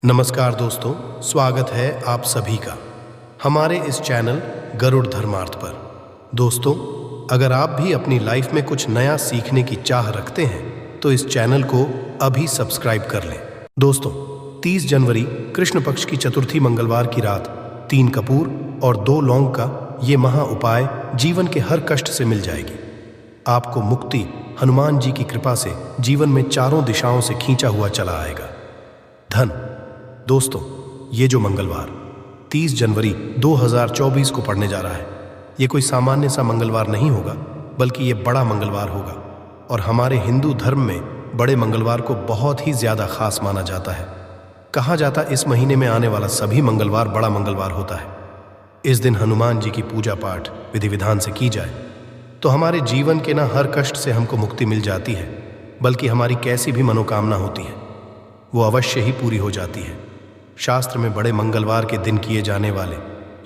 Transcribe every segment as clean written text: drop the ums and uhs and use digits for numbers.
नमस्कार दोस्तों, स्वागत है आप सभी का हमारे इस चैनल गरुड़ धर्मार्थ पर। दोस्तों, अगर आप भी अपनी लाइफ में कुछ नया सीखने की चाह रखते हैं तो इस चैनल को अभी सब्सक्राइब कर लें। दोस्तों, 30 जनवरी कृष्ण पक्ष की चतुर्थी मंगलवार की रात 3 कपूर और 2 लौंग का ये महा उपाय जीवन के हर कष्ट से मिल जाएगी। आपको मुक्ति हनुमान जी की कृपा से जीवन में चारों दिशाओं से खींचा हुआ चला आएगा। धन। दोस्तों, ये जो मंगलवार 30 जनवरी 2024 को पड़ने जा रहा है, ये कोई सामान्य सा मंगलवार नहीं होगा, बल्कि ये बड़ा मंगलवार होगा। और हमारे हिंदू धर्म में बड़े मंगलवार को बहुत ही ज़्यादा खास माना जाता है। कहा जाता इस महीने में आने वाला सभी मंगलवार बड़ा मंगलवार होता है। इस दिन हनुमान जी की पूजा पाठ विधि विधान से की जाए तो हमारे जीवन के ना हर कष्ट से हमको मुक्ति मिल जाती है, बल्कि हमारी कैसी भी मनोकामना होती है वो अवश्य ही पूरी हो जाती है। शास्त्र में बड़े मंगलवार के दिन किए जाने वाले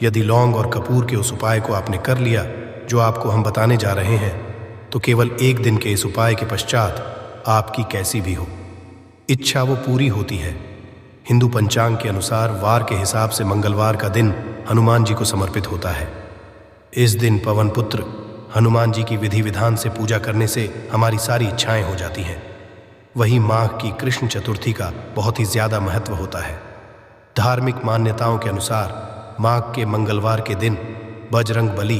यदि लौंग और कपूर के उस उपाय को आपने कर लिया जो आपको हम बताने जा रहे हैं, तो केवल एक दिन के इस उपाय के पश्चात आपकी कैसी भी हो इच्छा वो पूरी होती है। हिंदू पंचांग के अनुसार वार के हिसाब से मंगलवार का दिन हनुमान जी को समर्पित होता है। इस दिन पवन पुत्र हनुमान जी की विधि विधान से पूजा करने से हमारी सारी इच्छाएं हो जाती हैं। वहीं माघ की कृष्ण चतुर्थी का बहुत ही ज़्यादा महत्व होता है। धार्मिक मान्यताओं के अनुसार माघ के मंगलवार के दिन बजरंग बली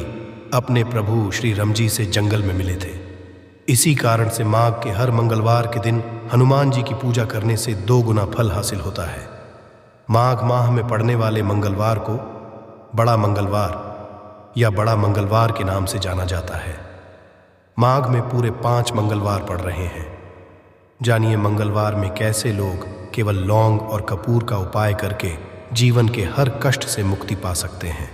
अपने प्रभु श्री राम जी से जंगल में मिले थे। इसी कारण से माघ के हर मंगलवार के दिन हनुमान जी की पूजा करने से 2 गुना फल हासिल होता है। माघ माह में पड़ने वाले मंगलवार को बड़ा मंगलवार या बड़ा मंगलवार के नाम से जाना जाता है। माघ में पूरे 5 मंगलवार पड़ रहे हैं। जानिए मंगलवार में कैसे लोग केवल लौंग और कपूर का उपाय करके जीवन के हर कष्ट से मुक्ति पा सकते हैं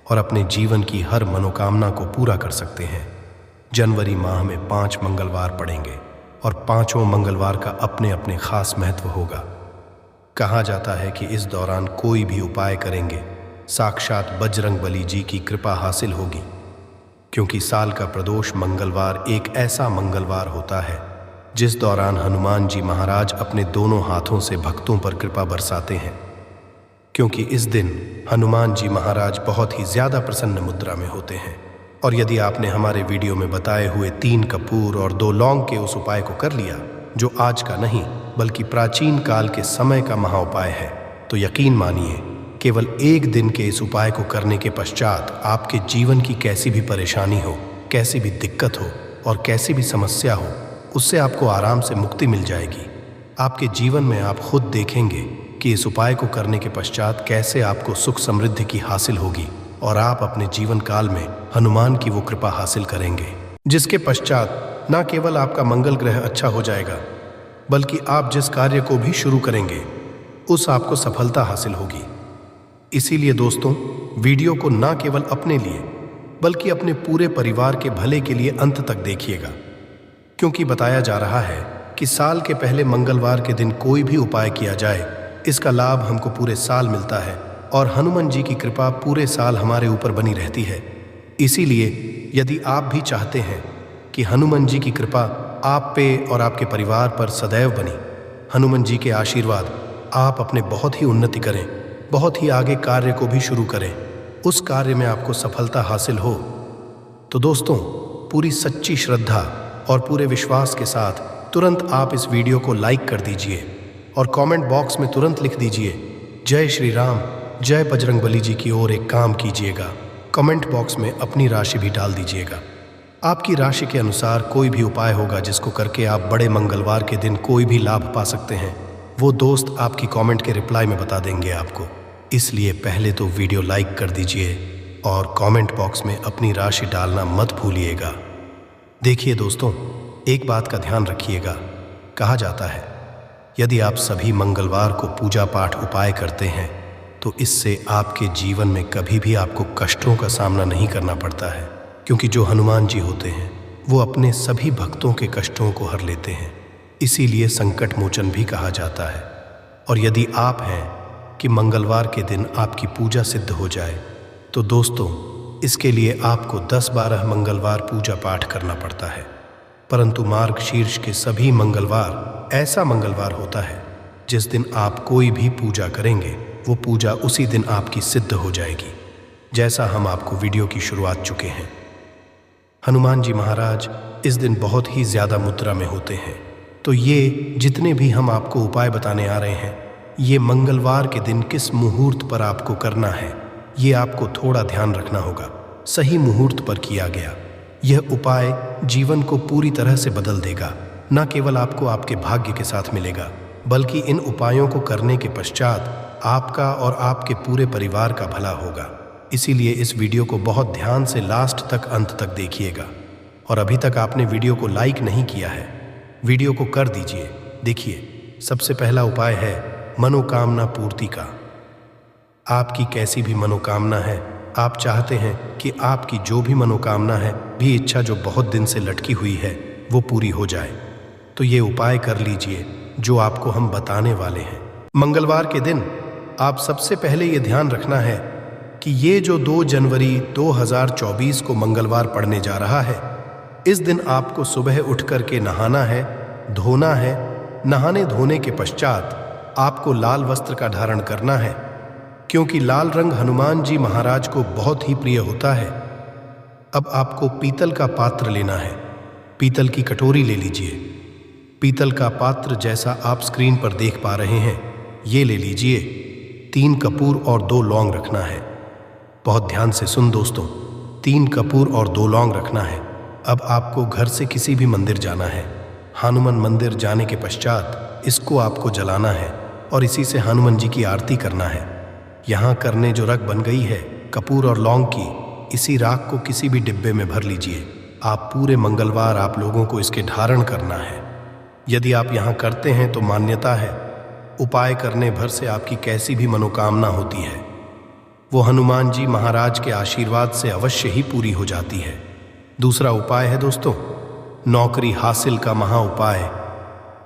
और अपने जीवन की हर मनोकामना को पूरा कर सकते हैं। जनवरी माह में 5 मंगलवार पड़ेंगे और 5 मंगलवार का अपने अपने खास महत्व होगा। कहा जाता है कि इस दौरान कोई भी उपाय करेंगे साक्षात बजरंग बली जी की कृपा हासिल होगी, क्योंकि साल का प्रदोष मंगलवार एक ऐसा मंगलवार होता है जिस दौरान हनुमान जी महाराज अपने दोनों हाथों से भक्तों पर कृपा बरसाते हैं। क्योंकि इस दिन हनुमान जी महाराज बहुत ही ज़्यादा प्रसन्न मुद्रा में होते हैं। और यदि आपने हमारे वीडियो में बताए हुए 3 कपूर और 2 लौंग के उस उपाय को कर लिया, जो आज का नहीं बल्कि प्राचीन काल के समय का महा उपाय है, तो यकीन मानिए केवल एक दिन के इस उपाय को करने के पश्चात आपके जीवन की कैसी भी परेशानी हो, कैसी भी दिक्कत हो और कैसी भी समस्या हो, उससे आपको आराम से मुक्ति मिल जाएगी। आपके जीवन में आप खुद देखेंगे कि इस उपाय को करने के पश्चात कैसे आपको सुख समृद्धि की हासिल होगी और आप अपने जीवन काल में हनुमान की वो कृपा हासिल करेंगे, जिसके पश्चात न केवल आपका मंगल ग्रह अच्छा हो जाएगा, बल्कि आप जिस कार्य को भी शुरू करेंगे उस आपको सफलता हासिल होगी। इसीलिए दोस्तों, वीडियो को न केवल अपने लिए बल्कि अपने पूरे परिवार के भले के लिए अंत तक देखिएगा, क्योंकि बताया जा रहा है कि साल के पहले मंगलवार के दिन कोई भी उपाय किया जाए, इसका लाभ हमको पूरे साल मिलता है और हनुमान जी की कृपा पूरे साल हमारे ऊपर बनी रहती है। इसीलिए यदि आप भी चाहते हैं कि हनुमान जी की कृपा आप पे और आपके परिवार पर सदैव बनी, हनुमान जी के आशीर्वाद आप अपने बहुत ही उन्नति करें, बहुत ही आगे कार्य को भी शुरू करें, उस कार्य में आपको सफलता हासिल हो, तो दोस्तों पूरी सच्ची श्रद्धा और पूरे विश्वास के साथ तुरंत आप इस वीडियो को लाइक कर दीजिए और कमेंट बॉक्स में तुरंत लिख दीजिए जय श्री राम, जय बजरंग बली जी की ओर एक काम कीजिएगा। कमेंट बॉक्स में अपनी राशि भी डाल दीजिएगा। आपकी राशि के अनुसार कोई भी उपाय होगा जिसको करके आप बड़े मंगलवार के दिन कोई भी लाभ पा सकते हैं, वो दोस्त आपकी कमेंट के रिप्लाई में बता देंगे आपको। इसलिए पहले तो वीडियो लाइक कर दीजिए और कमेंट बॉक्स में अपनी राशि डालना मत भूलिएगा। देखिए दोस्तों, एक बात का ध्यान रखिएगा। कहा जाता है यदि आप सभी मंगलवार को पूजा पाठ उपाय करते हैं तो इससे आपके जीवन में कभी भी आपको कष्टों का सामना नहीं करना पड़ता है, क्योंकि जो हनुमान जी होते हैं वो अपने सभी भक्तों के कष्टों को हर लेते हैं। इसीलिए संकट मोचन भी कहा जाता है। और यदि आप हैं कि मंगलवार के दिन आपकी पूजा सिद्ध हो जाए, तो दोस्तों इसके लिए आपको 10-12 मंगलवार पूजा पाठ करना पड़ता है। परंतु मार्गशीर्ष के सभी मंगलवार ऐसा मंगलवार होता है जिस दिन आप कोई भी पूजा करेंगे वो पूजा उसी दिन आपकी सिद्ध हो जाएगी, जैसा हम आपको वीडियो की शुरुआत चुके हैं। हनुमान जी महाराज इस दिन बहुत ही ज़्यादा मुद्रा में होते हैं, तो ये जितने भी हम आपको उपाय बताने आ रहे हैं, ये मंगलवार के दिन किस मुहूर्त पर आपको करना है, ये आपको थोड़ा ध्यान रखना होगा। सही मुहूर्त पर किया गया यह उपाय जीवन को पूरी तरह से बदल देगा। न केवल आपको आपके भाग्य के साथ मिलेगा, बल्कि इन उपायों को करने के पश्चात आपका और आपके पूरे परिवार का भला होगा। इसीलिए इस वीडियो को बहुत ध्यान से लास्ट तक, अंत तक देखिएगा। और अभी तक आपने वीडियो को लाइक नहीं किया है, वीडियो को कर दीजिए। देखिए, सबसे पहला उपाय है मनोकामना पूर्ति का। आपकी कैसी भी मनोकामना है, आप चाहते हैं कि आपकी जो भी मनोकामना है, भी इच्छा जो बहुत दिन से लटकी हुई है, वो पूरी हो जाए, तो ये उपाय कर लीजिए जो आपको हम बताने वाले हैं। मंगलवार के दिन आप सबसे पहले ये ध्यान रखना है कि ये जो 2 जनवरी 2024 को मंगलवार पड़ने जा रहा है, इस दिन आपको सुबह उठ करके नहाना है, धोना है। नहाने धोने के पश्चात आपको लाल वस्त्र का धारण करना है, क्योंकि लाल रंग हनुमान जी महाराज को बहुत ही प्रिय होता है। अब आपको पीतल का पात्र लेना है, पीतल की कटोरी ले लीजिए। पीतल का पात्र जैसा आप स्क्रीन पर देख पा रहे हैं, ये ले लीजिए। 3 कपूर और 2 लौंग रखना है। बहुत ध्यान से सुन दोस्तों, 3 कपूर और 2 लौंग रखना है। अब आपको घर से किसी भी मंदिर जाना है। हनुमान मंदिर जाने के पश्चात इसको आपको जलाना है और इसी से हनुमान जी की आरती करना है। यहाँ करने जो रग बन गई है कपूर और लौंग की, इसी राख को किसी भी डिब्बे में भर लीजिए। आप पूरे मंगलवार आप लोगों को इसके धारण करना है। यदि आप यहाँ करते हैं तो मान्यता है, उपाय करने भर से आपकी कैसी भी मनोकामना होती है, वो हनुमान जी महाराज के आशीर्वाद से अवश्य ही पूरी हो जाती है। दूसरा उपाय है दोस्तों, नौकरी हासिल का महा उपाय।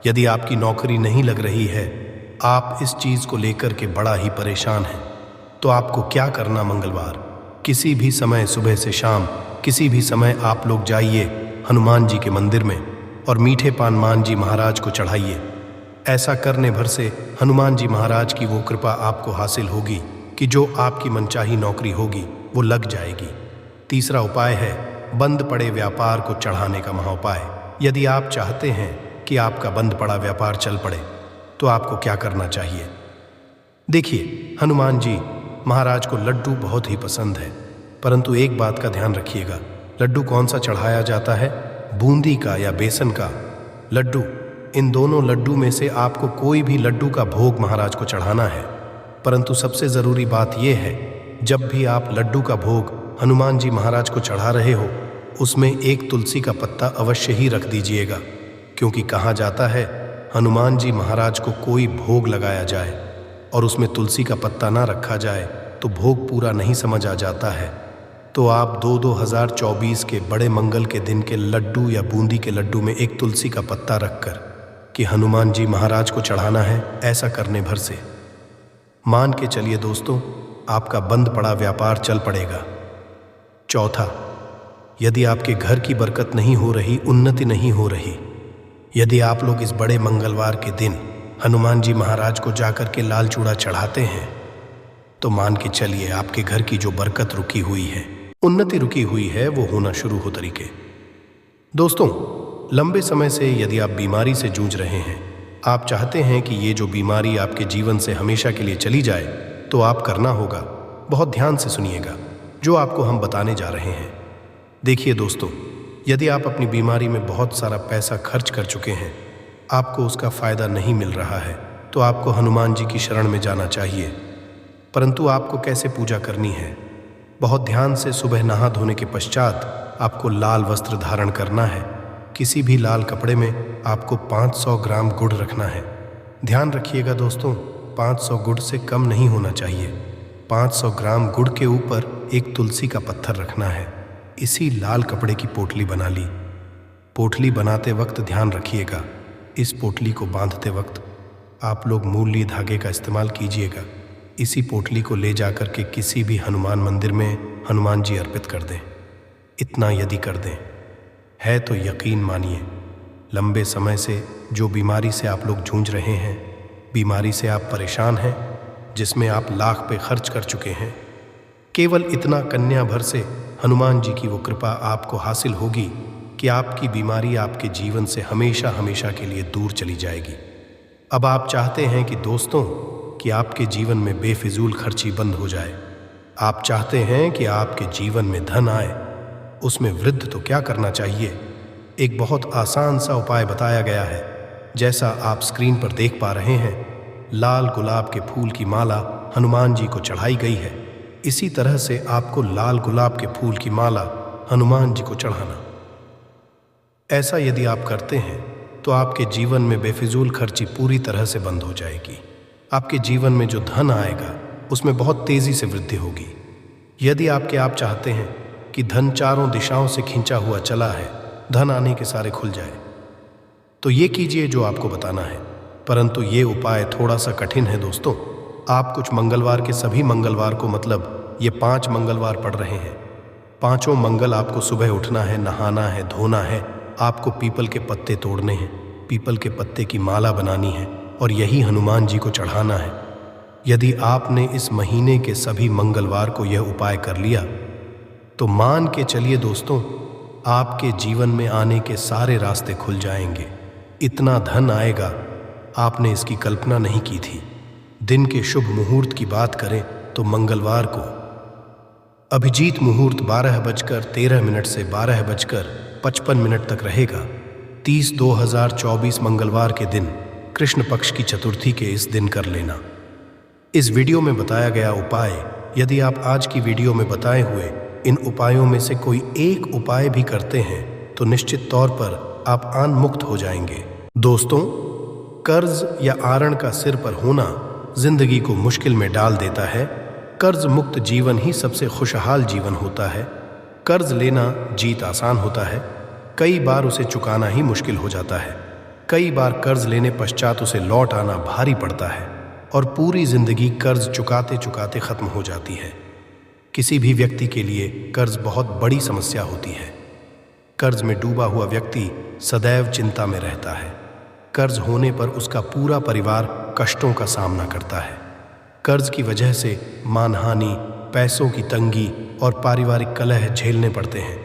यदि आपकी नौकरी नहीं लग रही है, आप इस चीज़ को लेकर के बड़ा ही परेशान हैं, तो आपको क्या करना, मंगलवार किसी भी समय सुबह से शाम किसी भी समय आप लोग जाइए हनुमान जी के मंदिर में और मीठे पान मान जी महाराज को चढ़ाइए। ऐसा करने भर से हनुमान जी महाराज की वो कृपा आपको हासिल होगी कि जो आपकी मनचाही नौकरी होगी वो लग जाएगी। तीसरा उपाय है बंद पड़े व्यापार को चढ़ाने का महाउपाय। यदि आप चाहते हैं कि आपका बंद पड़ा व्यापार चल पड़े, तो आपको क्या करना चाहिए। देखिए, हनुमान जी महाराज को लड्डू बहुत ही पसंद है, परंतु एक बात का ध्यान रखिएगा, लड्डू कौन सा चढ़ाया जाता है, बूंदी का या बेसन का लड्डू। इन दोनों लड्डू में से आपको कोई भी लड्डू का भोग महाराज को चढ़ाना है। परंतु सबसे ज़रूरी बात यह है, जब भी आप लड्डू का भोग हनुमान जी महाराज को चढ़ा रहे हो, उसमें एक तुलसी का पत्ता अवश्य ही रख दीजिएगा, क्योंकि कहा जाता है हनुमान जी महाराज को कोई भोग लगाया जाए और उसमें तुलसी का पत्ता ना रखा जाए तो भोग पूरा नहीं समझ आ जाता है। तो आप 2024 के बड़े मंगल के दिन के लड्डू या बूंदी के लड्डू में एक तुलसी का पत्ता रखकर कि हनुमान जी महाराज को चढ़ाना है। ऐसा करने भर से मान के चलिए दोस्तों, आपका बंद पड़ा व्यापार चल पड़ेगा। चौथा, यदि आपके घर की बरकत नहीं हो रही, उन्नति नहीं हो रही, यदि आप लोग इस बड़े मंगलवार के दिन हनुमान जी महाराज को जाकर के लाल चूड़ा चढ़ाते हैं, तो मान के चलिए आपके घर की जो बरकत रुकी हुई है, उन्नति रुकी हुई है, वो होना शुरू हो तरीके। दोस्तों, लंबे समय से यदि आप बीमारी से जूझ रहे हैं, आप चाहते हैं कि ये जो बीमारी आपके जीवन से हमेशा के लिए चली जाए, तो आप करना होगा, बहुत ध्यान से सुनिएगा जो आपको हम बताने जा रहे हैं। देखिए दोस्तों, यदि आप अपनी बीमारी में बहुत सारा पैसा खर्च कर चुके हैं, आपको उसका फ़ायदा नहीं मिल रहा है, तो आपको हनुमान जी की शरण में जाना चाहिए। परंतु आपको कैसे पूजा करनी है, बहुत ध्यान से सुबह नहा धोने के पश्चात आपको लाल वस्त्र धारण करना है। किसी भी लाल कपड़े में आपको 500 ग्राम गुड़ रखना है। ध्यान रखिएगा दोस्तों, 500 गुड़ से कम नहीं होना चाहिए। 500 ग्राम गुड़ के ऊपर एक तुलसी का पत्थर रखना है। इसी लाल कपड़े की पोटली बना ली। पोटली बनाते वक्त ध्यान रखिएगा, इस पोटली को बांधते वक्त आप लोग मूली धागे का इस्तेमाल कीजिएगा। इसी पोटली को ले जाकर के किसी भी हनुमान मंदिर में हनुमान जी अर्पित कर दें। इतना यदि कर दें है तो यकीन मानिए, लंबे समय से जो बीमारी से आप लोग जूझ रहे हैं बीमारी से आप परेशान हैं, जिसमें आप लाख पे खर्च कर चुके हैं। केवल इतना कन्या भर से हनुमान जी की वो कृपा आपको हासिल होगी कि आपकी बीमारी आपके जीवन से हमेशा हमेशा के लिए दूर चली जाएगी। अब आप चाहते हैं कि दोस्तों कि आपके जीवन में बेफिजूल खर्ची बंद हो जाए। आप चाहते हैं कि आपके जीवन में धन आए। उसमें वृद्धि तो क्या करना चाहिए? एक बहुत आसान सा उपाय बताया गया है। जैसा आप स्क्रीन पर देख पा रहे हैं, लाल गुलाब के फूल की माला हनुमान जी को चढ़ाई गई है। इसी तरह से आपको लाल गुलाब के फूल की माला हनुमान जी को चढ़ाना। ऐसा यदि आप करते हैं तो आपके जीवन में बेफिजूल खर्ची पूरी तरह से बंद हो जाएगी। आपके जीवन में जो धन आएगा उसमें बहुत तेजी से वृद्धि होगी। यदि आप चाहते हैं कि धन चारों दिशाओं से खींचा हुआ चला है, धन आने के सारे खुल जाए, तो ये कीजिए जो आपको बताना है। परंतु ये उपाय थोड़ा सा कठिन है दोस्तों। आप कुछ मंगलवार के सभी मंगलवार को, मतलब ये 5 मंगलवार पड़ रहे हैं। 5 मंगल आपको सुबह उठना है, नहाना है, धोना है, आपको पीपल के पत्ते तोड़ने हैं, पीपल के पत्ते की माला बनानी है और यही हनुमान जी को चढ़ाना है। यदि आपने इस महीने के सभी मंगलवार को यह उपाय कर लिया तो मान के चलिए दोस्तों, आपके जीवन में आने के सारे रास्ते खुल जाएंगे। इतना धन आएगा, आपने इसकी कल्पना नहीं की थी। दिन के शुभ मुहूर्त की बात करें तो मंगलवार को अभिजीत मुहूर्त 12:13 से 12:55 तक रहेगा। 30/2024 मंगलवार के दिन कृष्ण पक्ष की चतुर्थी के इस दिन कर लेना। इस वीडियो में बताया गया उपाय, यदि आप आज की वीडियो में बताए हुए इन उपायों में से कोई एक उपाय भी करते हैं तो निश्चित तौर पर आप आन मुक्त हो जाएंगे। दोस्तों, कर्ज या आरण का सिर पर होना जिंदगी को मुश्किल में डाल देता है। कर्ज मुक्त जीवन ही सबसे खुशहाल जीवन होता है। कर्ज लेना जीत आसान होता है, कई बार उसे चुकाना ही मुश्किल हो जाता है। कई बार कर्ज लेने पश्चात उसे लौट आना भारी पड़ता है और पूरी जिंदगी कर्ज चुकाते चुकाते खत्म हो जाती है। किसी भी व्यक्ति के लिए कर्ज बहुत बड़ी समस्या होती है। कर्ज में डूबा हुआ व्यक्ति सदैव चिंता में रहता है। कर्ज होने पर उसका पूरा परिवार कष्टों का सामना करता है। कर्ज की वजह से मानहानि, पैसों की तंगी और पारिवारिक कलह झेलने पड़ते हैं।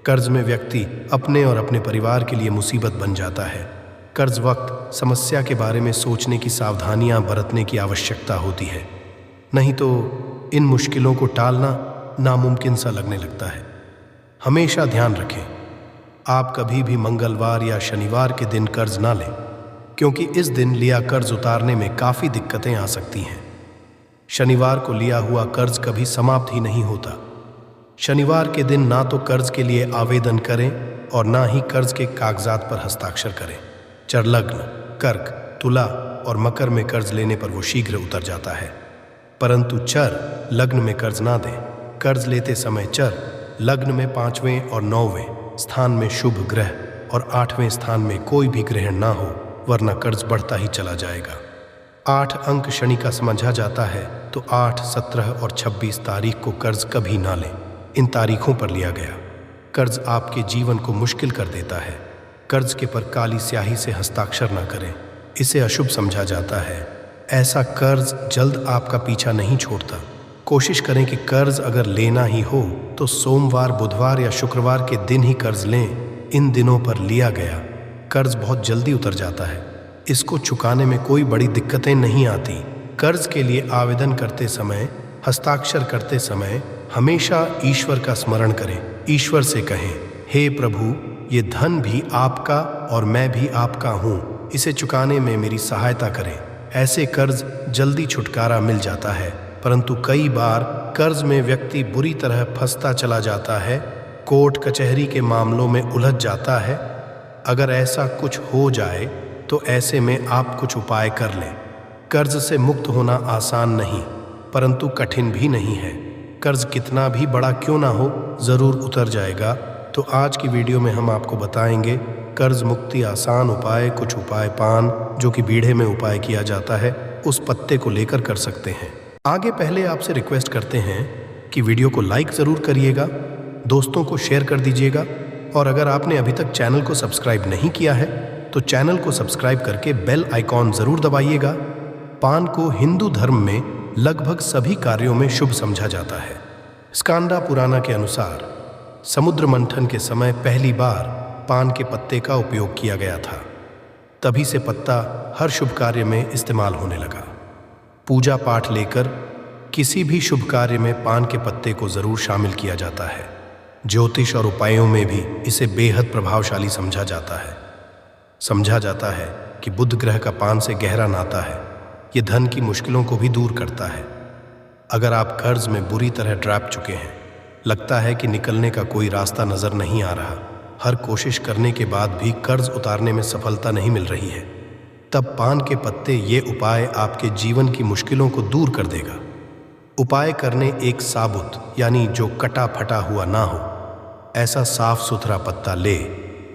कर्ज में व्यक्ति अपने और अपने परिवार के लिए मुसीबत बन जाता है। कर्ज वक्त समस्या के बारे में सोचने की सावधानियां बरतने की आवश्यकता होती है, नहीं तो इन मुश्किलों को टालना नामुमकिन सा लगने लगता है। हमेशा ध्यान रखें, आप कभी भी मंगलवार या शनिवार के दिन कर्ज ना लें, क्योंकि इस दिन लिया कर्ज उतारने में काफ़ी दिक्कतें आ सकती हैं। शनिवार को लिया हुआ कर्ज कभी समाप्त ही नहीं होता। शनिवार के दिन ना तो कर्ज के लिए आवेदन करें और ना ही कर्ज के कागजात पर हस्ताक्षर करें। चर लग्न, कर्क, तुला और मकर में कर्ज लेने पर वो शीघ्र उतर जाता है, परंतु चर लग्न में कर्ज ना दें। कर्ज लेते समय चर लग्न में 5वें और 9वें स्थान में शुभ ग्रह और 8वें स्थान में कोई भी ग्रहण ना हो, वरना कर्ज बढ़ता ही चला जाएगा। 8 अंक शनि का समझा जाता है, तो 8, 17 और 26 तारीख को कर्ज कभी ना लें। इन तारीखों पर लिया गया कर्ज आपके जीवन को मुश्किल कर देता है। कर्ज के पर काली स्याही से हस्ताक्षर ना करें, इसे अशुभ समझा जाता है। ऐसा कर्ज जल्द आपका पीछा नहीं छोड़ता। कोशिश करें कि कर्ज अगर लेना ही हो तो सोमवार, बुधवार या शुक्रवार के दिन ही कर्ज लें। इन दिनों पर लिया गया कर्ज बहुत जल्दी उतर जाता है। इसको चुकाने में कोई बड़ी दिक्कतें नहीं आती। कर्ज के लिए आवेदन करते समय, हस्ताक्षर करते समय हमेशा ईश्वर का स्मरण करें। ईश्वर से कहें, हे प्रभु, ये धन भी आपका और मैं भी आपका हूँ, इसे चुकाने में मेरी सहायता करें। ऐसे कर्ज जल्दी छुटकारा मिल जाता है, परंतु कई बार कर्ज में व्यक्ति बुरी तरह फंसता चला जाता है, कोर्ट कचहरी के मामलों में उलझ जाता है। अगर ऐसा कुछ हो जाए तो ऐसे में आप कुछ उपाय कर लें। कर्ज से मुक्त होना आसान नहीं, परंतु कठिन भी नहीं है। कर्ज कितना भी बड़ा क्यों ना हो, ज़रूर उतर जाएगा। तो आज की वीडियो में हम आपको बताएंगे कर्ज मुक्ति आसान उपाय। कुछ उपाय पान जो कि बीड़े में उपाय किया जाता है, उस पत्ते को लेकर कर सकते हैं। आगे पहले आपसे रिक्वेस्ट करते हैं कि वीडियो को लाइक ज़रूर करिएगा, दोस्तों को शेयर कर दीजिएगा, और अगर आपने अभी तक चैनल को सब्सक्राइब नहीं किया है तो चैनल को सब्सक्राइब करके बेल आइकॉन ज़रूर दबाइएगा, पान को हिंदू धर्म में लगभग सभी कार्यों में शुभ समझा जाता है। स्कांदा पुराना के अनुसार समुद्र मंथन के समय पहली बार पान के पत्ते का उपयोग किया गया था। तभी से पत्ता हर शुभ कार्य में इस्तेमाल होने लगा। पूजा पाठ लेकर किसी भी शुभ कार्य में पान के पत्ते को जरूर शामिल किया जाता है। ज्योतिष और उपायों में भी इसे बेहद प्रभावशाली समझा जाता है। समझा जाता है कि बुध ग्रह का पान से गहरा नाता है। ये धन की मुश्किलों को भी दूर करता है। अगर आप कर्ज में बुरी तरह ट्रैप चुके हैं, लगता है कि निकलने का कोई रास्ता नजर नहीं आ रहा, हर कोशिश करने के बाद भी कर्ज उतारने में सफलता नहीं मिल रही है, तब पान के पत्ते ये उपाय आपके जीवन की मुश्किलों को दूर कर देगा। उपाय करने एक साबुत यानी जो कटा फटा हुआ ना हो ऐसा साफ सुथरा पत्ता ले,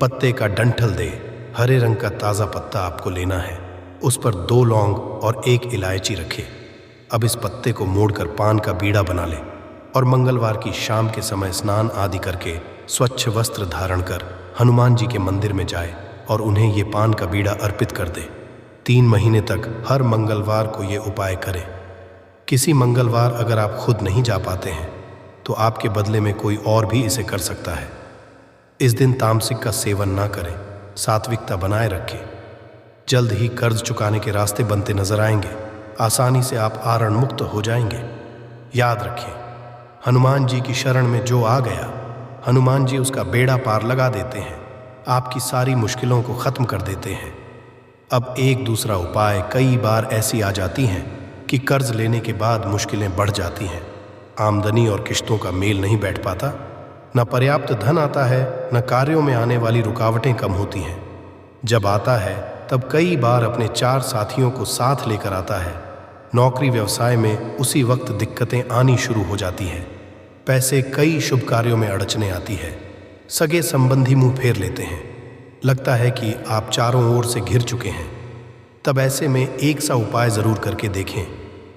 पत्ते का डंठल दे, हरे रंग का ताज़ा पत्ता आपको लेना है। उस पर 2 लौंग और 1 इलायची रखे। अब इस पत्ते को मोड़कर पान का बीड़ा बना ले और मंगलवार की शाम के समय स्नान आदि करके स्वच्छ वस्त्र धारण कर हनुमान जी के मंदिर में जाए और उन्हें ये पान का बीड़ा अर्पित कर दे। 3 महीने तक हर मंगलवार को ये उपाय करें। किसी मंगलवार अगर आप खुद नहीं जा पाते हैं तो आपके बदले में कोई और भी इसे कर सकता है। इस दिन तामसिक का सेवन ना करें, सात्विकता बनाए रखें। जल्द ही कर्ज चुकाने के रास्ते बनते नजर आएंगे। आसानी से आप आरण मुक्त हो जाएंगे। याद रखें, हनुमान जी की शरण में जो आ गया, हनुमान जी उसका बेड़ा पार लगा देते हैं, आपकी सारी मुश्किलों को खत्म कर देते हैं। अब एक दूसरा उपाय कई बार ऐसी आ जाती हैं कि कर्ज लेने के बाद मुश्किलें बढ़ जाती हैं। आमदनी और किश्तों का मेल नहीं बैठ पाता, न पर्याप्त धन आता है, न कार्यों में आने वाली रुकावटें कम होती हैं। जब आता है तब कई बार अपने 4 साथियों को साथ लेकर आता है। नौकरी व्यवसाय में उसी वक्त दिक्कतें आनी शुरू हो जाती हैं। पैसे कई शुभ कार्यों में अड़चने आती है। सगे संबंधी मुंह फेर लेते हैं। लगता है कि आप चारों ओर से घिर चुके हैं। तब ऐसे में एक सा उपाय जरूर करके देखें।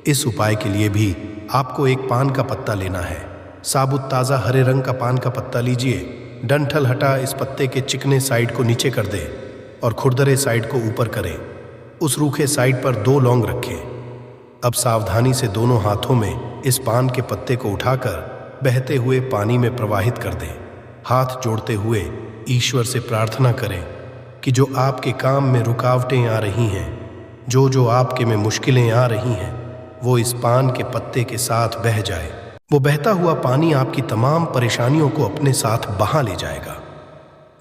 इस उपाय के लिए भी आपको एक पान का पत्ता लेना है। साबुत ताज़ा हरे रंग का पान का पत्ता लीजिए। डंठल हटा इस पत्ते के चिकने साइड को नीचे कर दे और खुरदरे साइड को ऊपर करें। उस रूखे साइड पर 2 लौंग रखें। अब सावधानी से दोनों हाथों में इस पान के पत्ते को उठाकर बहते हुए पानी में प्रवाहित कर दें। हाथ जोड़ते हुए ईश्वर से प्रार्थना करें कि जो आपके काम में रुकावटें आ रही हैं, जो आपके में मुश्किलें आ रही हैं, वो इस पान के पत्ते के साथ बह जाए। वो बहता हुआ पानी आपकी तमाम परेशानियों को अपने साथ बहा ले जाएगा।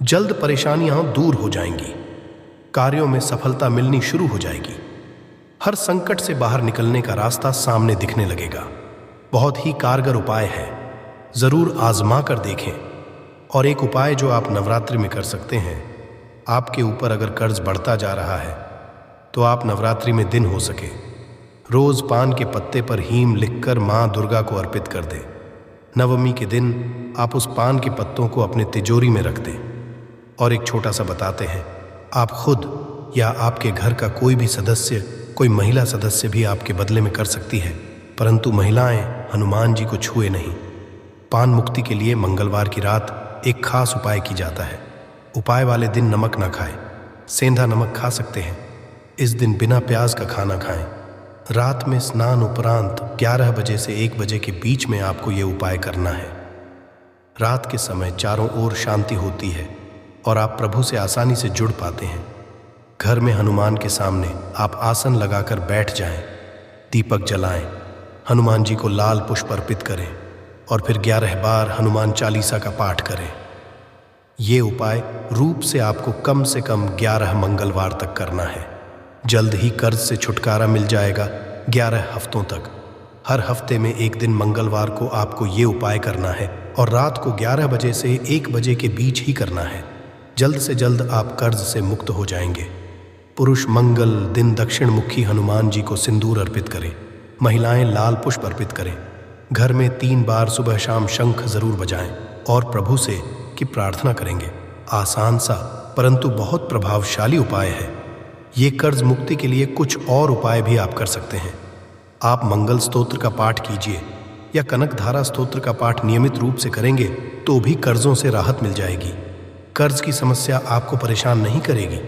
जल्द परेशानियां दूर हो जाएंगी। कार्यों में सफलता मिलनी शुरू हो जाएगी। हर संकट से बाहर निकलने का रास्ता सामने दिखने लगेगा। बहुत ही कारगर उपाय है, जरूर आजमा कर देखें। और एक उपाय जो आप नवरात्रि में कर सकते हैं, आपके ऊपर अगर कर्ज बढ़ता जा रहा है तो आप नवरात्रि में दिन हो सके रोज पान के पत्ते पर हीम लिखकर माँ दुर्गा को अर्पित कर दें। नवमी के दिन आप उस पान के पत्तों को अपने तिजोरी में रख दें। और एक छोटा सा बताते हैं, आप खुद या आपके घर का कोई भी सदस्य, कोई महिला सदस्य भी आपके बदले में कर सकती है, परंतु महिलाएं हनुमान जी को छुए नहीं। पान मुक्ति के लिए मंगलवार की रात एक खास उपाय की जाता है। उपाय वाले दिन नमक ना खाएं, सेंधा नमक खा सकते हैं। इस दिन बिना प्याज का खाना खाएं। रात में स्नान उपरांत 11 बजे से 1 बजे के बीच में आपको ये उपाय करना है। रात के समय चारों ओर शांति होती है और आप प्रभु से आसानी से जुड़ पाते हैं। घर में हनुमान के सामने आप आसन लगाकर बैठ जाएं, दीपक जलाएं, हनुमान जी को लाल पुष्प अर्पित करें और फिर 11 बार हनुमान चालीसा का पाठ करें। ये उपाय रूप से आपको कम से कम 11 मंगलवार तक करना है। जल्द ही कर्ज से छुटकारा मिल जाएगा। 11 हफ्तों तक, हर हफ्ते में एक दिन मंगलवार को आपको ये उपाय करना है और रात को 11 बजे से 1 बजे के बीच ही करना है। जल्द से जल्द आप कर्ज से मुक्त हो जाएंगे। पुरुष मंगल दिन दक्षिण मुखी हनुमान जी को सिंदूर अर्पित करें। महिलाएं लाल पुष्प अर्पित करें। घर में 3 बार सुबह शाम शंख जरूर बजाएं और प्रभु से की प्रार्थना करेंगे। आसान सा परंतु बहुत प्रभावशाली उपाय है। ये कर्ज मुक्ति के लिए कुछ और उपाय भी आप कर सकते हैं। आप मंगल स्तोत्र का पाठ कीजिए या कनक धारा स्तोत्र का पाठ नियमित रूप से करेंगे तो भी कर्जों से राहत मिल जाएगी। कर्ज की समस्या आपको परेशान नहीं करेगी।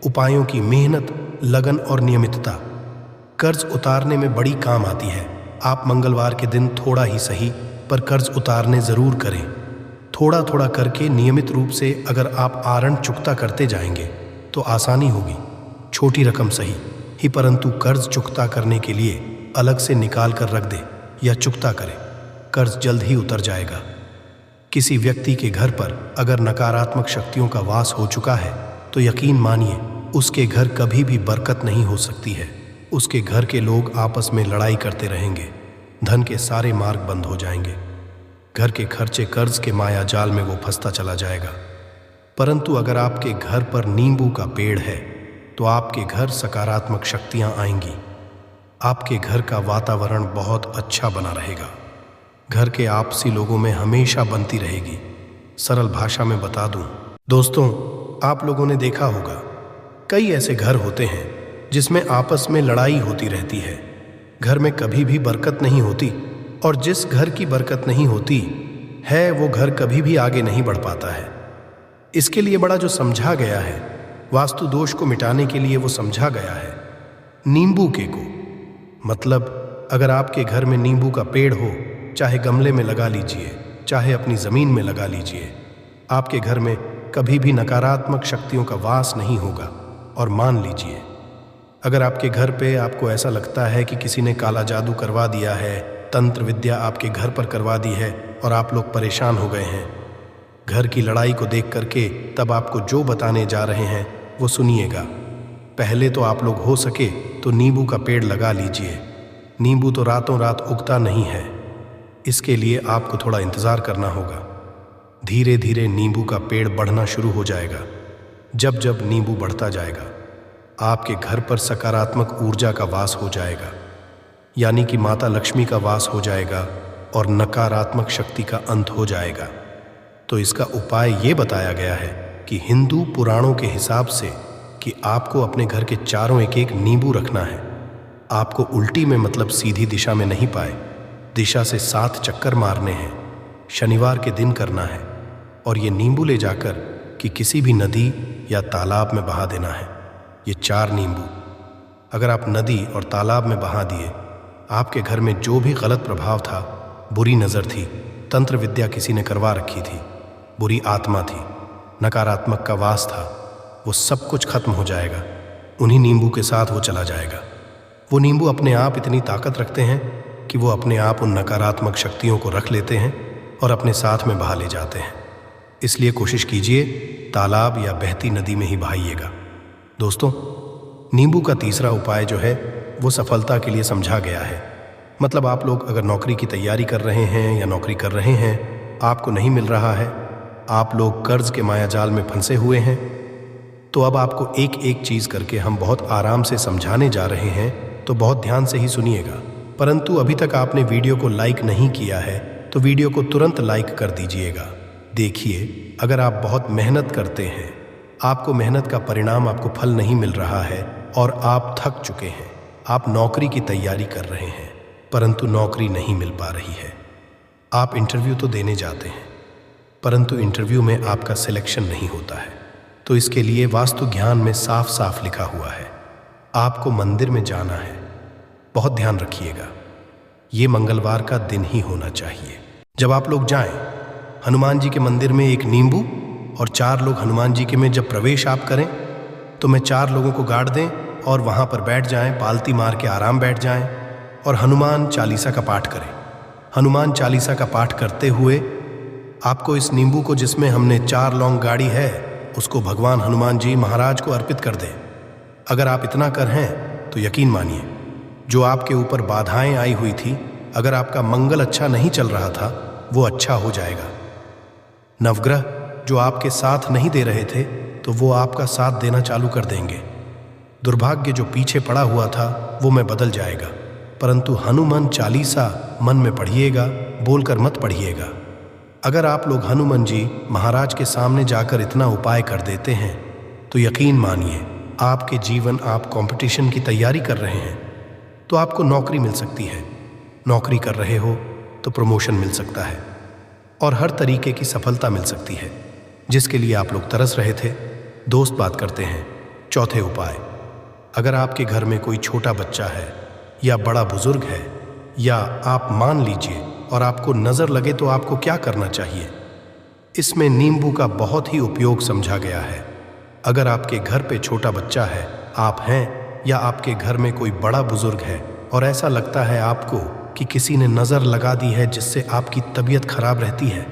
उपायों की मेहनत, लगन और नियमितता कर्ज उतारने में बड़ी काम आती है। आप मंगलवार के दिन थोड़ा ही सही पर कर्ज उतारने ज़रूर करें। थोड़ा थोड़ा करके नियमित रूप से अगर आप आरण चुकता करते जाएंगे तो आसानी होगी। छोटी रकम सही ही परंतु कर्ज चुकता करने के लिए अलग से निकाल कर रख दे या चुकता करें। कर्ज जल्द ही उतर जाएगा। किसी व्यक्ति के घर पर अगर नकारात्मक शक्तियों का वास हो चुका है तो यकीन मानिए उसके घर कभी भी बरकत नहीं हो सकती है। उसके घर के लोग आपस में लड़ाई करते रहेंगे, धन के सारे मार्ग बंद हो जाएंगे, घर के खर्चे कर्ज के माया जाल में वो फंसता चला जाएगा। परंतु अगर आपके घर पर नींबू का पेड़ है तो आपके घर सकारात्मक शक्तियां आएंगी। आपके घर का वातावरण बहुत अच्छा बना रहेगा। घर के आपसी लोगों में हमेशा बनती रहेगी। सरल भाषा में बता दूं दोस्तों, आप लोगों ने देखा होगा कई ऐसे घर होते हैं जिसमें आपस में लड़ाई होती रहती है। घर में कभी भी बरकत नहीं होती और जिस घर की बरकत नहीं होती है वो घर कभी भी आगे नहीं बढ़ पाता है। इसके लिए बड़ा जो समझा गया है, वास्तु दोष को मिटाने के लिए वो समझा गया है नींबू के को। मतलब अगर आपके घर में नींबू का पेड़ हो, चाहे गमले में लगा लीजिए, चाहे अपनी ज़मीन में लगा लीजिए, आपके घर में कभी भी नकारात्मक शक्तियों का वास नहीं होगा। और मान लीजिए अगर आपके घर पे आपको ऐसा लगता है कि किसी ने काला जादू करवा दिया है, तंत्र विद्या आपके घर पर करवा दी है और आप लोग परेशान हो गए हैं घर की लड़ाई को देख करके, तब आपको जो बताने जा रहे हैं वो सुनिएगा। पहले तो आप लोग हो सके तो नींबू का पेड़ लगा लीजिए। नींबू तो रातों रात उगता नहीं है, इसके लिए आपको थोड़ा इंतज़ार करना होगा। धीरे धीरे नींबू का पेड़ बढ़ना शुरू हो जाएगा। जब जब नींबू बढ़ता जाएगा आपके घर पर सकारात्मक ऊर्जा का वास हो जाएगा, यानी कि माता लक्ष्मी का वास हो जाएगा और नकारात्मक शक्ति का अंत हो जाएगा। तो इसका उपाय ये बताया गया है कि हिंदू पुराणों के हिसाब से कि आपको अपने घर के चारों एक एक नींबू रखना है। आपको उल्टी में मतलब सीधी दिशा में नहीं पाए, दिशा से 7 चक्कर मारने हैं। शनिवार के दिन करना है और ये नींबू ले जाकर कि किसी भी नदी या तालाब में बहा देना है। ये 4 नींबू अगर आप नदी और तालाब में बहा दिए, आपके घर में जो भी गलत प्रभाव था, बुरी नज़र थी, तंत्र विद्या किसी ने करवा रखी थी, बुरी आत्मा थी, नकारात्मक का वास था, वो सब कुछ खत्म हो जाएगा। उन्हीं नींबू के साथ वो चला जाएगा। वो नींबू अपने आप इतनी ताकत रखते हैं कि वो अपने आप उन नकारात्मक शक्तियों को रख लेते हैं और अपने साथ में बहा ले जाते हैं। इसलिए कोशिश कीजिए तालाब या बहती नदी में ही बहाइएगा। दोस्तों, नींबू का तीसरा उपाय जो है वो सफलता के लिए समझा गया है। मतलब आप लोग अगर नौकरी की तैयारी कर रहे हैं या नौकरी कर रहे हैं, आपको नहीं मिल रहा है, आप लोग कर्ज के मायाजाल में फंसे हुए हैं, तो अब आपको एक एक चीज़ करके हम बहुत आराम से समझाने जा रहे हैं, तो बहुत ध्यान से ही सुनिएगा। परंतु अभी तक आपने वीडियो को लाइक नहीं किया है तो वीडियो को तुरंत लाइक कर दीजिएगा। देखिए, अगर आप बहुत मेहनत करते हैं, आपको मेहनत का परिणाम, आपको फल नहीं मिल रहा है और आप थक चुके हैं, आप नौकरी की तैयारी कर रहे हैं परंतु नौकरी नहीं मिल पा रही है, आप इंटरव्यू तो देने जाते हैं परंतु इंटरव्यू में आपका सिलेक्शन नहीं होता है, तो इसके लिए वास्तु ज्ञान में साफ साफ लिखा हुआ है आपको मंदिर में जाना है। बहुत ध्यान रखिएगा, ये मंगलवार का दिन ही होना चाहिए। जब आप लोग जाएं, हनुमान जी के मंदिर में एक नींबू और 4 लोग हनुमान जी के में जब प्रवेश आप करें तो मैं 4 लोगों को गाड़ दें और वहाँ पर बैठ जाएं, पालती मार के आराम बैठ जाएं और हनुमान चालीसा का पाठ करें। हनुमान चालीसा का पाठ करते हुए आपको इस नींबू को, जिसमें हमने 4 लौंग गाड़ी है, उसको भगवान हनुमान जी महाराज को अर्पित कर दें। अगर आप इतना कर हैं तो यकीन मानिए, जो आपके ऊपर बाधाएं आई हुई थी, अगर आपका मंगल अच्छा नहीं चल रहा था, वो अच्छा हो जाएगा। नवग्रह जो आपके साथ नहीं दे रहे थे, तो वो आपका साथ देना चालू कर देंगे। दुर्भाग्य जो पीछे पड़ा हुआ था, वो मैं बदल जाएगा। परंतु हनुमान चालीसा मन में पढ़िएगा, बोलकर मत पढ़िएगा। अगर आप लोग हनुमान जी महाराज के सामने जाकर इतना उपाय कर देते हैं, तो यकीन मानिए आपके जीवन, आप कंपटीशन की तैयारी कर रहे हैं तो आपको नौकरी मिल सकती है, नौकरी कर रहे हो तो प्रमोशन मिल सकता है और हर तरीके की सफलता मिल सकती है, जिसके लिए आप लोग तरस रहे थे। दोस्त बात करते हैं चौथे उपाय, अगर आपके घर में कोई छोटा बच्चा है या बड़ा बुजुर्ग है, या आप मान लीजिए और आपको नजर लगे तो आपको क्या करना चाहिए। इसमें नींबू का बहुत ही उपयोग समझा गया है। अगर आपके घर पे छोटा बच्चा है, आप हैं, या आपके घर में कोई बड़ा बुजुर्ग है और ऐसा लगता है आपको कि किसी ने नज़र लगा दी है जिससे आपकी तबीयत खराब रहती है,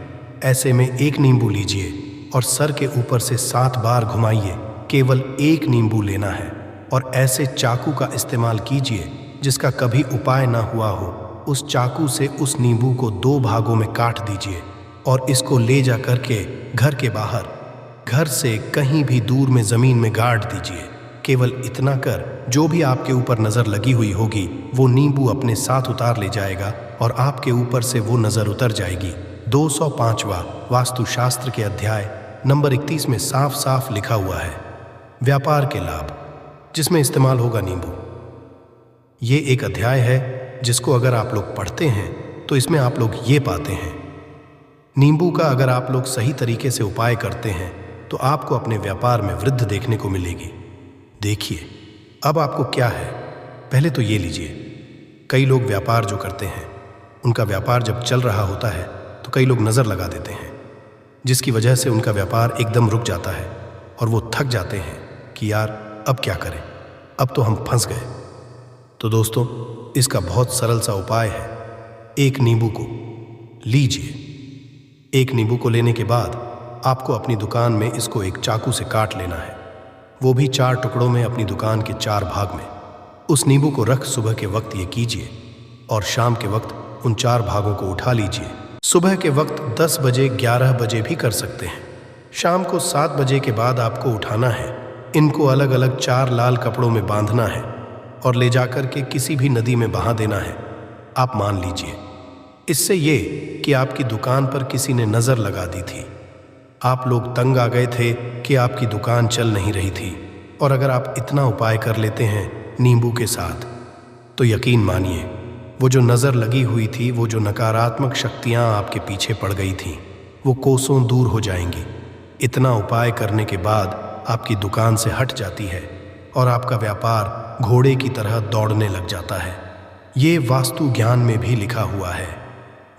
ऐसे में एक नींबू लीजिए और सर के ऊपर से 7 बार घुमाइए। केवल एक नींबू लेना है और ऐसे चाकू का इस्तेमाल कीजिए जिसका कभी उपाय ना हुआ हो। उस चाकू से उस नींबू को 2 भागों में काट दीजिए और इसको ले जा करके घर के बाहर, घर से कहीं भी दूर में ज़मीन में गाड़ दीजिए। केवल इतना कर जो भी आपके ऊपर नज़र लगी हुई होगी वो नींबू अपने साथ उतार ले जाएगा और आपके ऊपर से वो नज़र उतर जाएगी। 205वां वास्तुशास्त्र के अध्याय नंबर 31 में साफ साफ लिखा हुआ है, व्यापार के लाभ जिसमें इस्तेमाल होगा नींबू। ये एक अध्याय है जिसको अगर आप लोग पढ़ते हैं तो इसमें आप लोग ये पाते हैं, नींबू का अगर आप लोग सही तरीके से उपाय करते हैं तो आपको अपने व्यापार में वृद्धि देखने को मिलेगी। देखिए अब आपको क्या है, पहले तो ये लीजिए। कई लोग व्यापार जो करते हैं, उनका व्यापार जब चल रहा होता है तो कई लोग नज़र लगा देते हैं, जिसकी वजह से उनका व्यापार एकदम रुक जाता है और वो थक जाते हैं कि यार अब क्या करें, अब तो हम फंस गए। तो दोस्तों, इसका बहुत सरल सा उपाय है, एक नींबू को लीजिए। एक नींबू को लेने के बाद आपको अपनी दुकान में इसको एक चाकू से काट लेना है, वो भी 4 टुकड़ों में अपनी दुकान के 4 भाग में। उस नींबू को रख सुबह के वक्त ये कीजिए और शाम के वक्त उन 4 भागों को उठा लीजिए। सुबह के वक्त 10 बजे 11 बजे भी कर सकते हैं। शाम को 7 बजे के बाद आपको उठाना है। इनको अलग अलग 4 लाल कपड़ों में बांधना है और ले जाकर के किसी भी नदी में बहा देना है। आप मान लीजिए इससे ये कि आपकी दुकान पर किसी ने नज़र लगा दी थी, आप लोग तंग आ गए थे कि आपकी दुकान चल नहीं रही थी, और अगर आप इतना उपाय कर लेते हैं नींबू के साथ तो यकीन मानिए वो जो नज़र लगी हुई थी, वो जो नकारात्मक शक्तियाँ आपके पीछे पड़ गई थी, वो कोसों दूर हो जाएंगी। इतना उपाय करने के बाद आपकी दुकान से हट जाती है और आपका व्यापार घोड़े की तरह दौड़ने लग जाता है। ये वास्तु ज्ञान में भी लिखा हुआ है,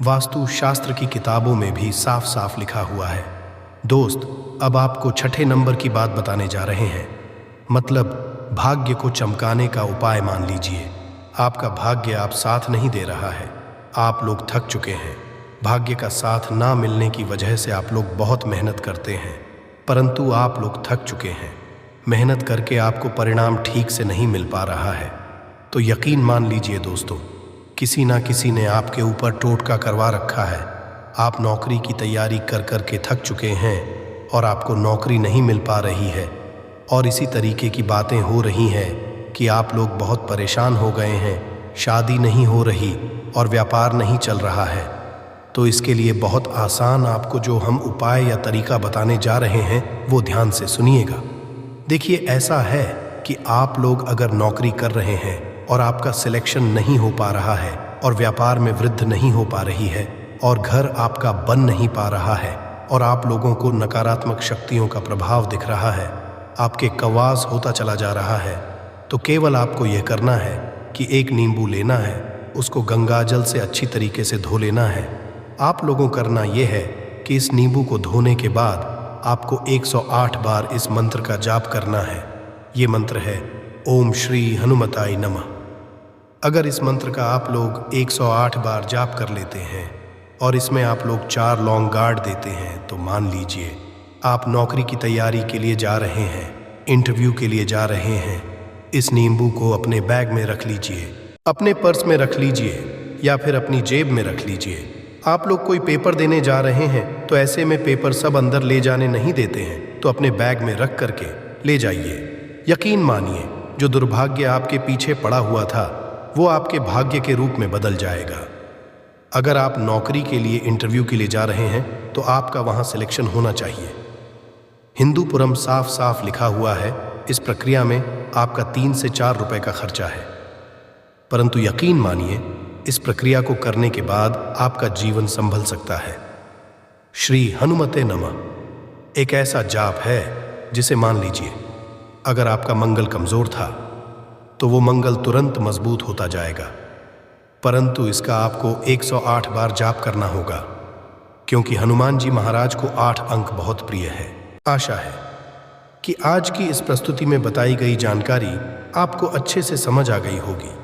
वास्तु शास्त्र की किताबों में भी साफ साफ लिखा हुआ है। दोस्त, अब आपको 6ठे नंबर की बात बताने जा रहे हैं, मतलब भाग्य को चमकाने का उपाय मान लीजिए। आपका भाग्य आप साथ नहीं दे रहा है, आप लोग थक चुके हैं। भाग्य का साथ ना मिलने की वजह से आप लोग बहुत मेहनत करते हैं, परंतु आप लोग थक चुके हैं। मेहनत करके आपको परिणाम ठीक से नहीं मिल पा रहा है। तो यकीन मान लीजिए दोस्तों, किसी ना किसी ने आपके ऊपर टोटका करवा रखा है। आप नौकरी की तैयारी कर कर के थक चुके हैं और आपको नौकरी नहीं मिल पा रही है, और इसी तरीके की बातें हो रही हैं कि आप लोग बहुत परेशान हो गए हैं, शादी नहीं हो रही और व्यापार नहीं चल रहा है। तो इसके लिए बहुत आसान आपको जो हम उपाय या तरीका बताने जा रहे हैं वो ध्यान से सुनिएगा। देखिए, ऐसा है कि आप लोग अगर नौकरी कर रहे हैं और आपका सिलेक्शन नहीं हो पा रहा है और व्यापार में वृद्धि नहीं हो पा रही है और घर आपका बन नहीं पा रहा है और आप लोगों को नकारात्मक शक्तियों का प्रभाव दिख रहा है, आपके कवास होता चला जा रहा है, तो केवल आपको यह करना है कि एक नींबू लेना है, उसको गंगाजल से अच्छी तरीके से धो लेना है। आप लोगों करना यह है कि इस नींबू को धोने के बाद आपको 108 बार इस मंत्र का जाप करना है। ये मंत्र है ओम श्री हनुमताय नमः। अगर इस मंत्र का आप लोग 108 बार जाप कर लेते हैं और इसमें आप लोग 4 लौंग गाड़ देते हैं, तो मान लीजिए आप नौकरी की तैयारी के लिए जा रहे हैं, इंटरव्यू के लिए जा रहे हैं। इस नींबू को अपने बैग में रख लीजिए, अपने पर्स में रख लीजिए या फिर अपनी जेब में रख लीजिए। आप लोग कोई पेपर देने जा रहे हैं तो ऐसे में पेपर सब अंदर ले जाने नहीं देते हैं, तो अपने बैग में रख करके ले जाइए। यकीन मानिए जो दुर्भाग्य आपके पीछे पड़ा हुआ था वो आपके भाग्य के रूप में बदल जाएगा। अगर आप नौकरी के लिए इंटरव्यू के लिए जा रहे हैं तो आपका वहां सिलेक्शन होना चाहिए। हिंदूपुरम साफ साफ लिखा हुआ है, इस प्रक्रिया में आपका 3 से 4 रुपए का खर्चा है, परंतु यकीन मानिए इस प्रक्रिया को करने के बाद आपका जीवन संभल सकता है। श्री हनुमते नमः एक ऐसा जाप है जिसे मान लीजिए अगर आपका मंगल कमजोर था तो वो मंगल तुरंत मजबूत होता जाएगा। परंतु इसका आपको 108 बार जाप करना होगा, क्योंकि हनुमान जी महाराज को 8 अंक बहुत प्रिय है। आशा है कि आज की इस प्रस्तुति में बताई गई जानकारी आपको अच्छे से समझ आ गई होगी।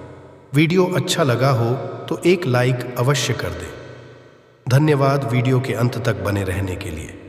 वीडियो अच्छा लगा हो तो एक लाइक अवश्य कर दें। धन्यवाद वीडियो के अंत तक बने रहने के लिए।